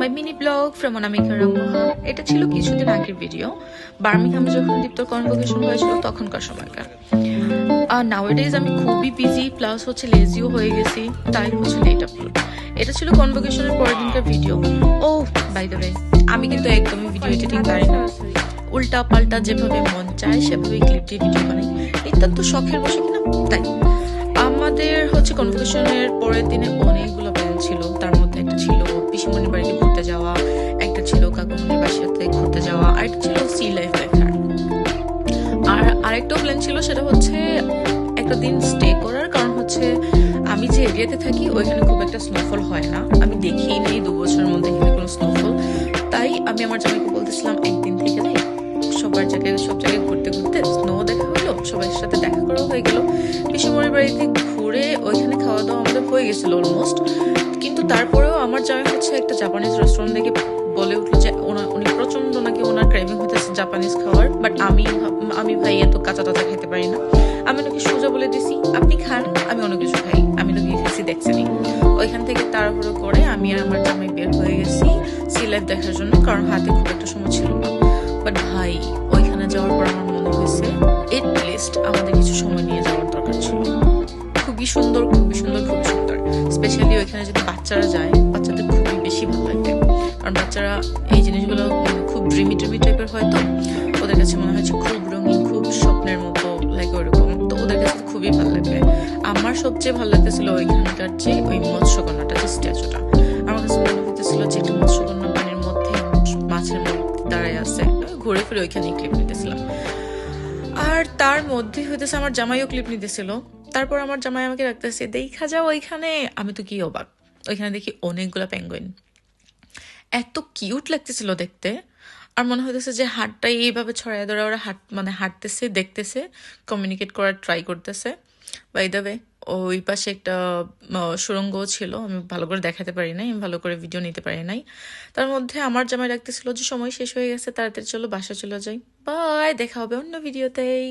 My mini blog from অনামিকা রামমোহা। এটা ছিল কিছুদিন আগের ভিডিও, বার্মিংহামে যখন দীপ্তর কনভোকেশন হয়েছিল তখনকার সময়কার। আর নাওয়াডেজ আমি খুবই বিজি, প্লাস হচ্ছে লেজিও হয়ে গেছি, তাই হচ্ছে লেট আপলোড। এটা ছিল কনভোকেশনের পরের দিনকার video. Oh by the way, আমি কিন্তু একদমই ভিডিও এডিটিং পারি না, উল্টা পাল্টা যেভাবে মন চায় সেভাবেই ক্লিপ দিয়ে ভিডিও বানাই। নিতান্ত শখের বসে কিনা তাই। আমাদের হচ্ছে কনভোকেশনের পরের দিনে অনেকগুলো প্ল্যান ছিল, তার মধ্যে একটা ছিল পিসিমণির বাড়িতে ঘুরতে যাওয়া, একটা ছিল কাকুমণির বাসাতে ঘুরতে যাওয়া, আর একটা ছিল সি লাইফ দেখার। আর আরেকটাও প্ল্যান ছিল, সেটা হচ্ছে একটা দিন স্টে করার, কারণ হচ্ছে আমি যে এরিয়াতে থাকি ওইখানে খুব একটা স্নোফল হয় না, আমি দেখিই নেই 2 বছরের মধ্যে এখানে কোনো স্নোফল। তাই আমি আমার জামাইকে বলতেছিলাম একদিন থেকে যাই, সব জায়গায় ঘুরতে ঘুরতে স্নো দেখা হলো, সবার সাথে দেখা করা হয়ে গেল। পিসিমণির বাড়িতে ঘুরে ওইখানে খাওয়া দাওয়া আমাদের হয়ে গেছিল অলমোস্ট, কিন্তু তারপরেও আমার জামাই হচ্ছে একটা জাপানিজ রেস্টুরেন্ট দেখে বলে উঠলো যে উনি প্রচন্ড নাকি ওনার ক্রেভিং হইতেছে জাপানিজ খাওয়ার। বাট আমি ভাই এত কাঁচা টাচা খেতে পারি না, আমি নাকি সোজা বলে দিছি আপনি খান, আমি অন্য কিছু খাই, আমি তো গিয়ে খাইছি দেখছেনি। ওইখান থেকে তাড়াহুড়ো করে আমি আর আমার জামাই বের হয়ে গেছি সি লাইফ দেখার জন্য, কারণ হাতে খুব একটা সময় ছিল না। বাট ভাই ওইখানে যাওয়ার পর আমার মনে হয়েছে এট লিস্ট আমাদের কিছু সময় নিয়ে যাওয়ার দরকার ছিল। খুবই সুন্দর, খুবই সুন্দর, খুবই সুন্দর। স্পেশালি ওইখানে যদি বাচ্চারা যায়, বাচ্চাদের খুবই বেশি ভালো লাগবে, কারণ বাচ্চারা এই জিনিসগুলো খুব ড্রিমি টাইপের হয়, তো ওদের কাছে মনে হচ্ছে খুব রঙিন, খুব স্বপ্নের মতো লাগে ওরকম, তো ওদের কাছে খুবই ভালো লাগবে। আমার সবচেয়ে ভালো লাগতেছিল ওইখানকার যে ওই মৎস্যকন্যাটা, যে স্ট্যাচুটা, আমার কাছে মনে হইতেছিল যে একটা মৎস্যকন্যা পানির মধ্যে মাছের মধ্যে দাঁড়ায় আছে। ঘুরে ফিরে ওইখানে ক্লিপ নিতেছিলাম, আর তার মধ্যে হইতেছে আমার জামাইও ক্লিপ নিতেছিল। তারপর আমার জামাই আমাকে রাখতেছে দেখা যাও ওইখানে, আমি তো কি অবাক, ওইখানে দেখি অনেকগুলা পেঙ্গুইন, এত কিউট লাগতেছিল দেখতে। আর মনে হইতেছে যে হাতটা এইভাবে ছড়াই ধরে ওরা হাঁটতেছে, দেখতেছে, কমিউনিকেট করার ট্রাই করতেছে। বাই দ্য ওয়ে, ওই পাশে একটা সুড়ঙ্গও ছিল, আমি ভালো করে দেখাতে পারি নাই, আমি ভালো করে ভিডিও নিতে পারি নাই। তার মধ্যে আমার জামাই রাখতেছিল যে সময় শেষ হয়ে গেছে, তাড়াতাড়ি চলো বাসা চলে যাই, বাই, দেখা হবে অন্য ভিডিওতেই।